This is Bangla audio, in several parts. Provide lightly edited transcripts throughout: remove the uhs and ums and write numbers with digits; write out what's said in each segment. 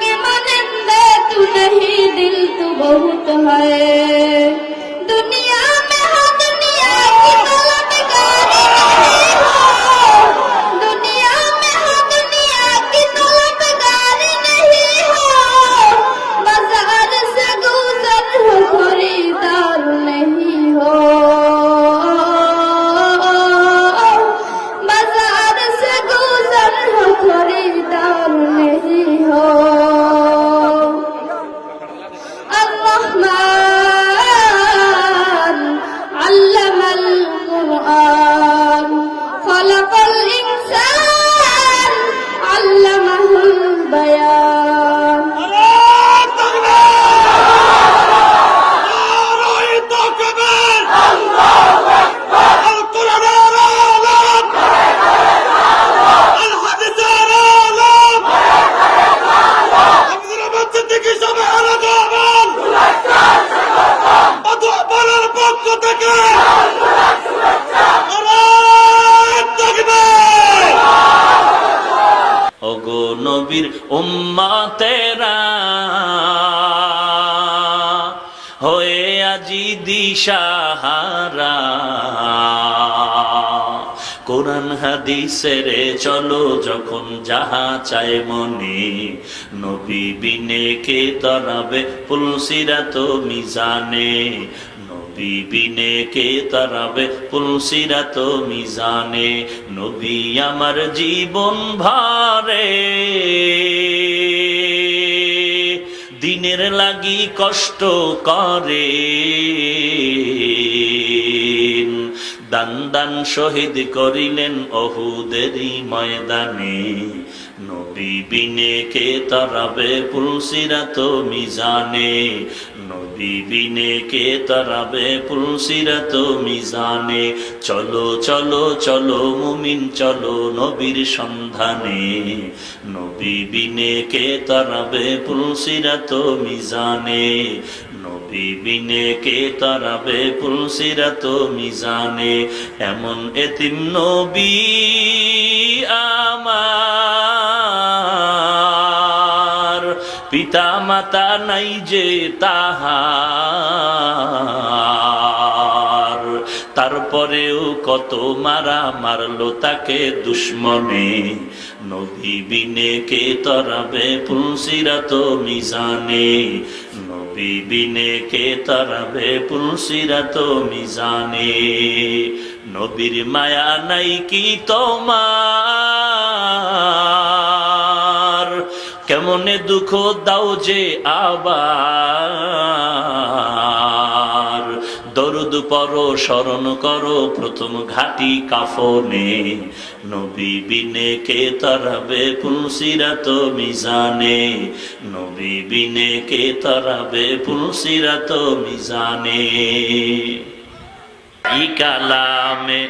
के मानंदे तू नहीं दिल तू बहुत है दुनिया में हो दुनिया की तलबगारी नहीं हो दुनिया में हो दुनिया की तलबगारी नहीं हो बाजार से गुजर हो खरीदार नहीं हो बाजार से गुजर हो खरीदार नहीं हो الرحمن علم القرآن خلق الإنسان علمه البيان ওগো নবীর উম্মতেরা হয়ে আজি দিশাহারা কোরআন হাদিসের চলো যখন যাহা চায় মনে নবী বিনে কে তরাবে পুলসিরাত মিজানে নবী বিনে কে তরাবে পুলসিরাত মিজানে নবী আমার জীবন ভরে দিনের লাগি কষ্ট করে দান দান শহীদ করিলেন অহুদেরই ময়দানে নবী বিনে কে তরাবে পুলসিরাত মিজানে নবী বিনে কে তরাবে পুলসিরাত মিজানে চলো চলো চলো মুমিন চলো নবীর সন্ধানে নবী বিনে কে তরাবে পুলসিরাত মিজানে নবী বিনে কে তরাবে পুলসিরাত মিজানে এমন এতিম নবী আমার পিতা মাতা নাই যে তাহার তারপরেও কত মারা মারলো তাকে দুশ্মনে নবী বিনে কে তরাবে পুলসিরাত মিজানে নবী বিনে কে তরাবে পুলসিরাত মিজানে নবীর মায়া নাই কি তোমার কেমনে দুঃখ দাও যে আবার দরুদ পড়ো স্মরণ করো প্রথম ঘাটি কাফনে নবী বিনে কে তরাবে পুলসিরাত মিজানে নবী বিনে কে তরাবে পুলসিরাত মিজানে কালামে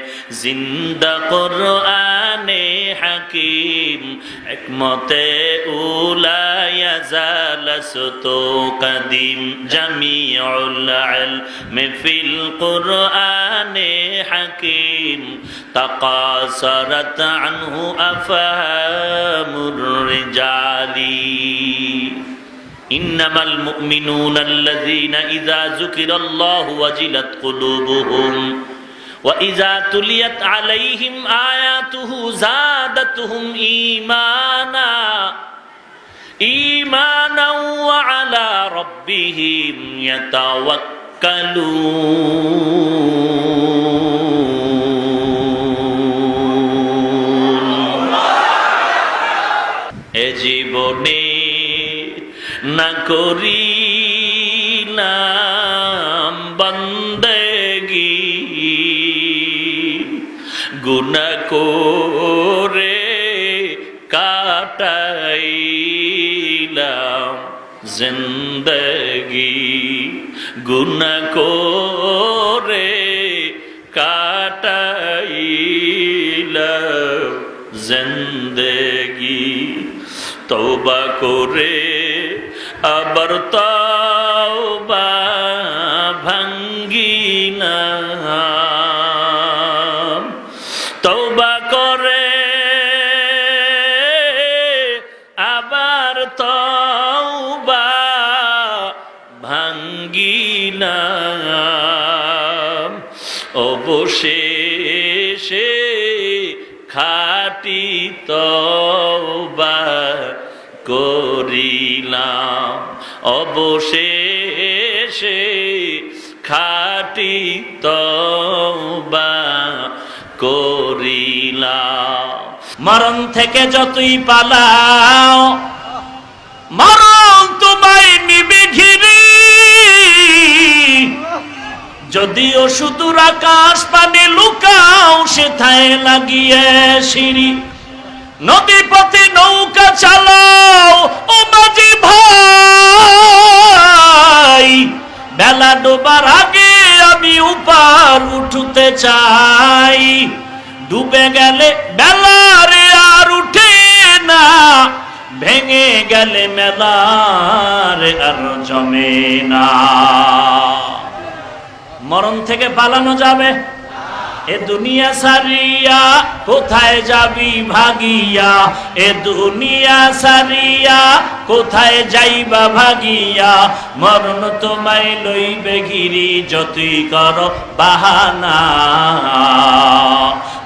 জিন্দা কোরআনে হাকিম হিকমতে উলা ইয়াজালাসতু কদিম জামিউল ইলমি ফিল কোরআনে হাকিম তাকাসারাত আনহু আফহামুর রিজালি إنما المؤمنون الذين إذا ذكر الله وجلت قلوبهم وإذا تليت عليهم آياته زادتهم إيمانا وعلى ربهم يتوكلون এ জীবনে না করিলাম বন্দেগি গুনাহ করে কাটাইলাম জিন্দগি গুনাহ করে কাটাইলাম জিন্দগি তওবা করে আবার তওবা ভাঙ্গিলাম তওবা করে আবার অবশেষে খাঁটি তওবা করিলাম, অবশেষে খাঁটি তওবা করিলাম। মরণ থেকে যতই পালাও মরণ তোমায় নিবে ঘিরে, যদিও সুদূর আকাশ পানে লুকাও সেথায় লাগিয়ে সিঁড়ি, নদী পথে নৌকা চালাও ও মাঝি ভাই, বেলা ডোবার আগে আমি উপার উঠতে চাই, ডুবে গেলে বেলারে আর উঠে না, ভেঙে গেলে মেলারে আর জমে না। মরণ থেকে পালানো যাবে? এ দুনিয়া সারিয়া কোথায় যাবি ভাগিয়া, এ দুনিয়া সারিয়া কোথায় যাইবা ভাগিয়া, মরণ তোমায় লইবে ঘিরি যতই করো বাহানা,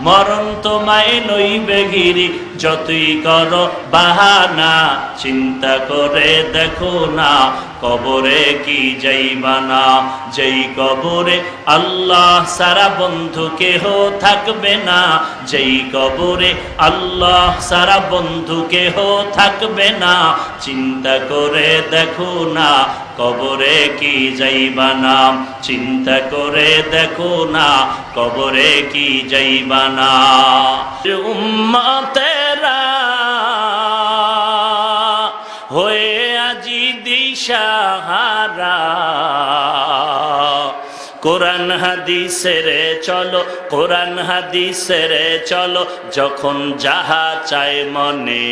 মরণ তোমায় লইবে ঘিরি যতই করো বাহানা, চিন্তা করে দেখো না কবরে কি যাইবা না, যেই কবরে আল্লাহ সারা বন্ধু কেহ থাকবে না, যেই কবরে আল্লাহ সারা বন্ধু কেহ থাকবে না, চিন্তা করে দেখো না কবরে কি যাইবা না, চিন্তা করে দেখো না কবরে কি যাইবা না। উম্মতেরা হয়ে আজি দিশাহারা, কোরআন হাদিসের চলো, কোরআন হাদিসের চলো, যখন যাহা চায় মনে,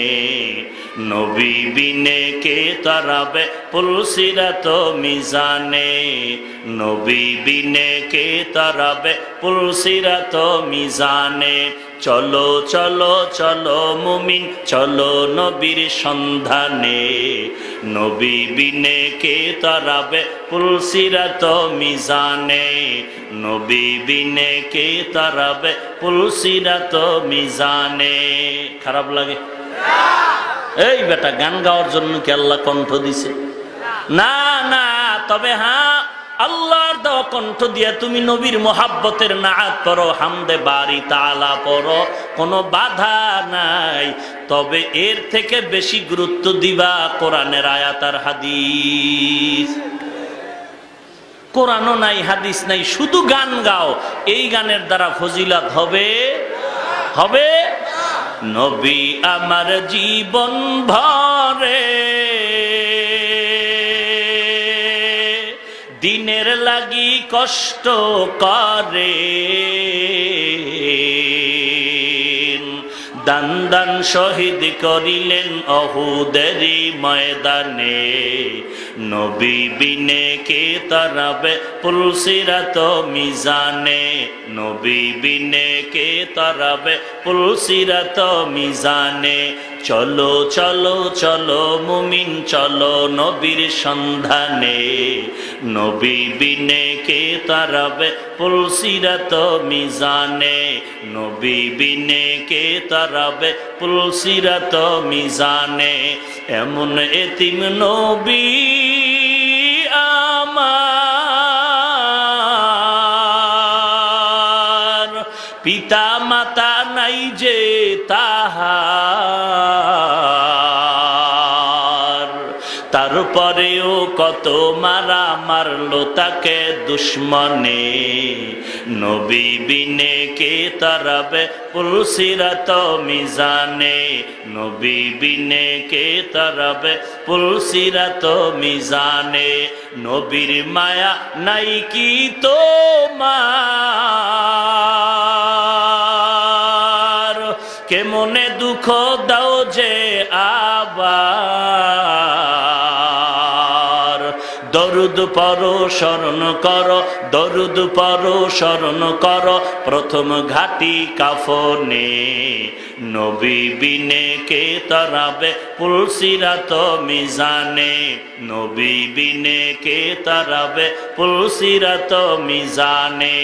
নবী বিনে কে তারাবে পুলসিরাত মিজানে, নবী বিনে কে তারাবে পুলসিরাত মিজানে। চলো চলো চলো মুমিন চলো নবীর সন্ধানে, নবী বিনে কে তারাবে পুলসিরাত মিজানে, নবী বিনে কে তারাবে পুলসিরাত মিজানে। খারাপ লাগে? এই বেটা গান গাওয়ার জন্য কি আল্লাহ কণ্ঠ দিছে? না না, তবে হ্যাঁ আল্লাহর দেওয়া কণ্ঠ দিয়ে তুমি নবীর মোহাব্বতের নাত পড়ো, হামদে বারি তাআলা পড়ো, কোনো বাধা নাই। তবে এর থেকে বেশি গুরুত্ব দিবা কোরআনের আয়াত আর হাদিস। কোরআনও নাই হাদিস নাই, শুধু গান গাও, এই গানের দ্বারা ফজিলত হবে হবে? নবী আমার জীবন ভরে দিনের লাগি কষ্ট করে, দান দান শহীদ করিলেন অহুদেরই ময়দানে, নবী বিনে কে তারাবে পুলসিরাত মিজানে, নবী বিনে কে তারাবে পুলসিরাত মিজানে। চলো চলো চলো মুমিন চলো নবীর সন্ধানে, নবী বিনে কে তারাবে পুলসিরাত মিজানে, নবী বিনে কে তারাবে পুলসিরাত মিজানে। এমন এতিম নবী আমার, পিতা মাতা নাই যে তাহার, তারপরেও কত মারা মারলো তাকে দুশ্মনে, নবী বিনে কে তারাবে পুলসিরাত মিজানে, নবী বিনে কে তারাবে পুলসিরাত মিজানে। নবীর মায়া নাই কি তোমার, কেমনে দুঃখ দাও যে আবার, দরুদ পড়ো স্মরণ করো, দরুদ পড়ো স্মরণ করো, প্রথম ঘাটি কাফনে, নবী বিনে কে তারাবে পুলসিরাত মিজানে, নবী বিনে কে তারাবে পুলসিরাত মিজানে।